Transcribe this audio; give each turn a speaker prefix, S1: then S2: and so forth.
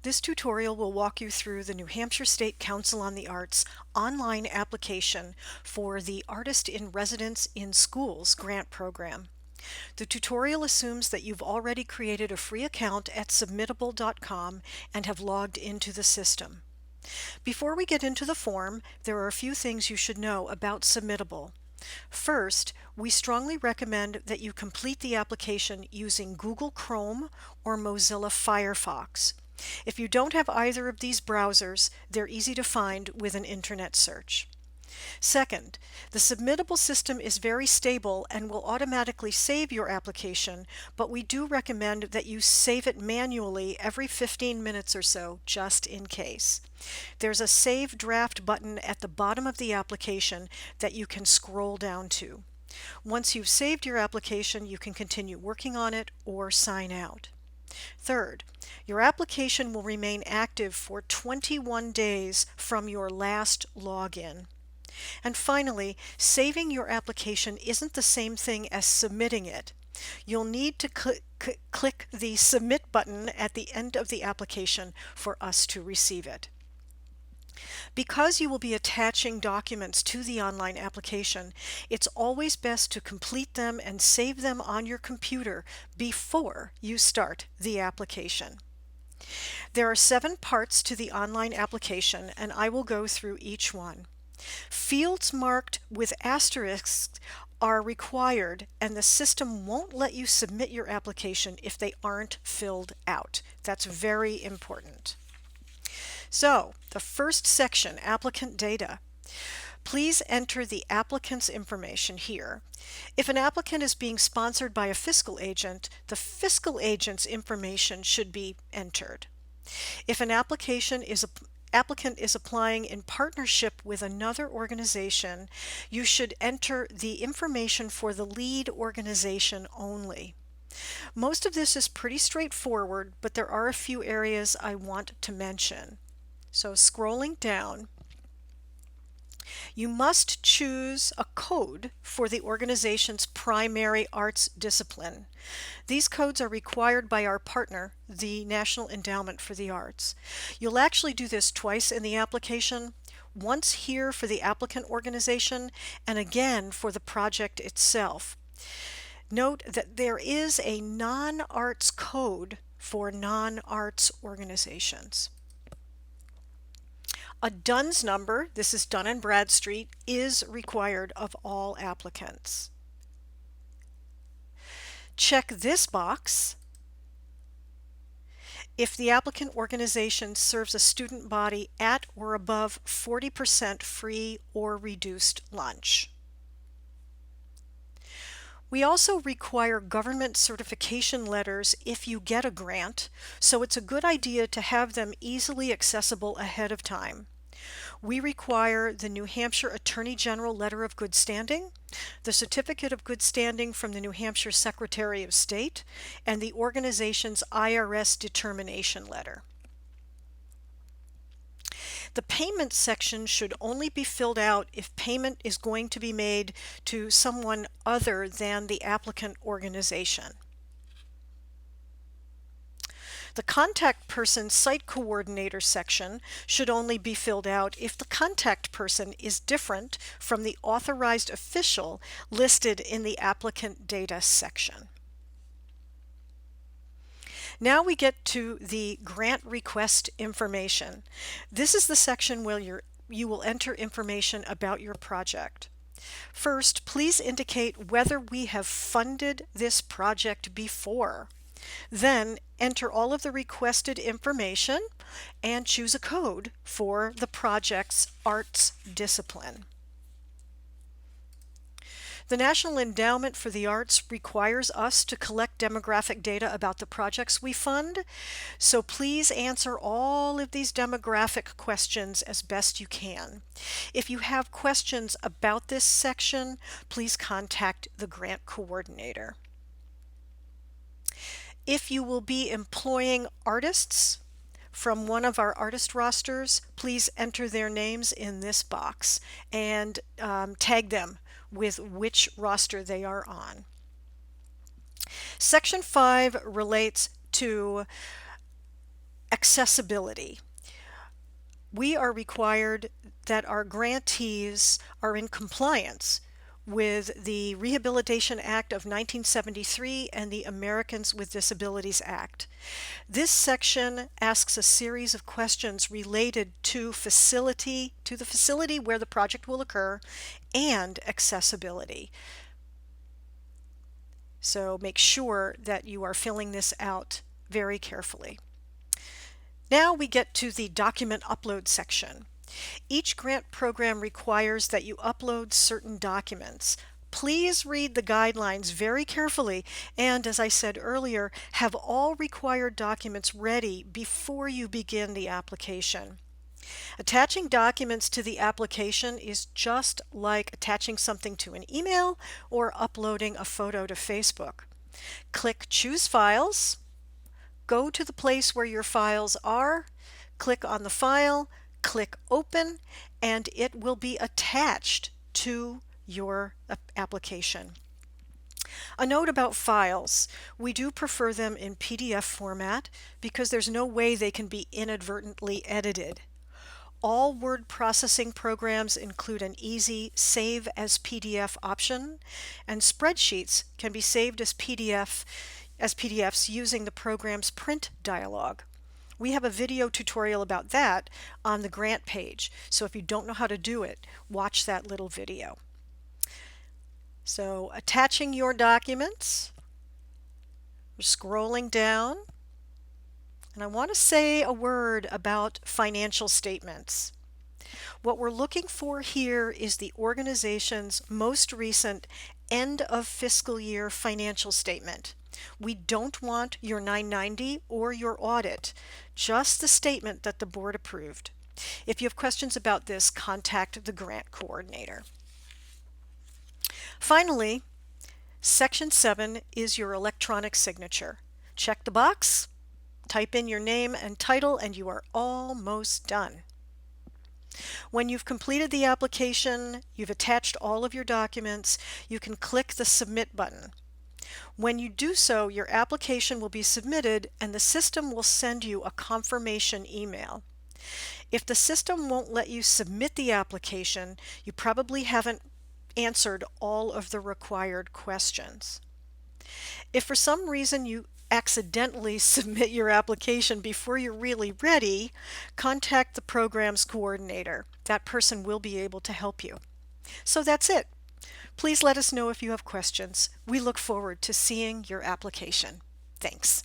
S1: This tutorial will walk you through the New Hampshire State Council on the Arts online application for the Artist in Residence in Schools grant program. The tutorial assumes that you've already created a free account at submittable.com and have logged into the system. Before we get into the form, there are a few things you should know about Submittable. First, we strongly recommend that you complete the application using Google Chrome or Mozilla Firefox. If you don't have either of these browsers, they're easy to find with an internet search. Second, the Submittable system is very stable and will automatically save your application, but we do recommend that you save it manually every 15 minutes or so, just in case. There's a Save Draft button at the bottom of the application that you can scroll down to. Once you've saved your application, you can continue working on it or sign out. Third, your application will remain active for 21 days from your last login. And finally, saving your application isn't the same thing as submitting it. You'll need to click the Submit button at the end of the application for us to receive it. Because you will be attaching documents to the online application, it's always best to complete them and save them on your computer before you start the application. There are 7 parts to the online application, and I will go through each one. Fields marked with asterisks are required, and the system won't let you submit your application if they aren't filled out. That's very important. So, the first section, Applicant Data. Please enter the applicant's information here. If an applicant is being sponsored by a fiscal agent, the fiscal agent's information should be entered. If an applicant is applying in partnership with another organization, you should enter the information for the lead organization only. Most of this is pretty straightforward, but there are a few areas I want to mention. So scrolling down, you must choose a code for the organization's primary arts discipline. These codes are required by our partner, the National Endowment for the Arts. You'll actually do this twice in the application, once here for the applicant organization and again for the project itself. Note that there is a non-arts code for non-arts organizations. A DUNS number, this is Dun & Bradstreet, is required of all applicants. Check this box if the applicant organization serves a student body at or above 40% free or reduced lunch. We also require government certification letters if you get a grant, so it's a good idea to have them easily accessible ahead of time. We require the New Hampshire Attorney General Letter of Good Standing, the Certificate of Good Standing from the New Hampshire Secretary of State, and the organization's IRS determination letter. The payment section should only be filled out if payment is going to be made to someone other than the applicant organization. The Contact Person Site Coordinator section should only be filled out if the contact person is different from the authorized official listed in the Applicant Data section. Now we get to the grant request information. This is the section where you will enter information about your project. First, please indicate whether we have funded this project before. Then enter all of the requested information and choose a code for the project's arts discipline. The National Endowment for the Arts requires us to collect demographic data about the projects we fund, so please answer all of these demographic questions as best you can. If you have questions about this section, please contact the grant coordinator. If you will be employing artists from one of our artist rosters, please enter their names in this box and tag them with which roster they are on. Section 5 relates to Accessibility. We are required that our grantees are in compliance with the Rehabilitation Act of 1973 and the Americans with Disabilities Act. This section asks a series of questions related to the facility where the project will occur, and accessibility. So make sure that you are filling this out very carefully. Now we get to the document upload section. Each grant program requires that you upload certain documents. Please read the guidelines very carefully and, as I said earlier, have all required documents ready before you begin the application. Attaching documents to the application is just like attaching something to an email or uploading a photo to Facebook. Click Choose Files, go to the place where your files are, click on the file, click Open, and it will be attached to your application. A note about files. We do prefer them in PDF format because there's no way they can be inadvertently edited. All word processing programs include an easy Save as PDF option, and spreadsheets can be saved as PDFs using the program's print dialog. We have a video tutorial about that on the grant page, so if you don't know how to do it, watch that little video. So attaching your documents, we're scrolling down, and I want to say a word about financial statements. What we're looking for here is the organization's most recent end of fiscal year financial statement. We don't want your 990 or your audit, just the statement that the board approved. If you have questions about this, contact the grant coordinator. Finally, Section 7 is your electronic signature. Check the box, type in your name and title, and you are almost done. When you've completed the application, you've attached all of your documents, you can click the Submit button. When you do so, your application will be submitted and the system will send you a confirmation email. If the system won't let you submit the application, you probably haven't answered all of the required questions. If for some reason you accidentally submit your application before you're really ready, contact the program's coordinator. That person will be able to help you. So that's it. Please let us know if you have questions. We look forward to seeing your application. Thanks.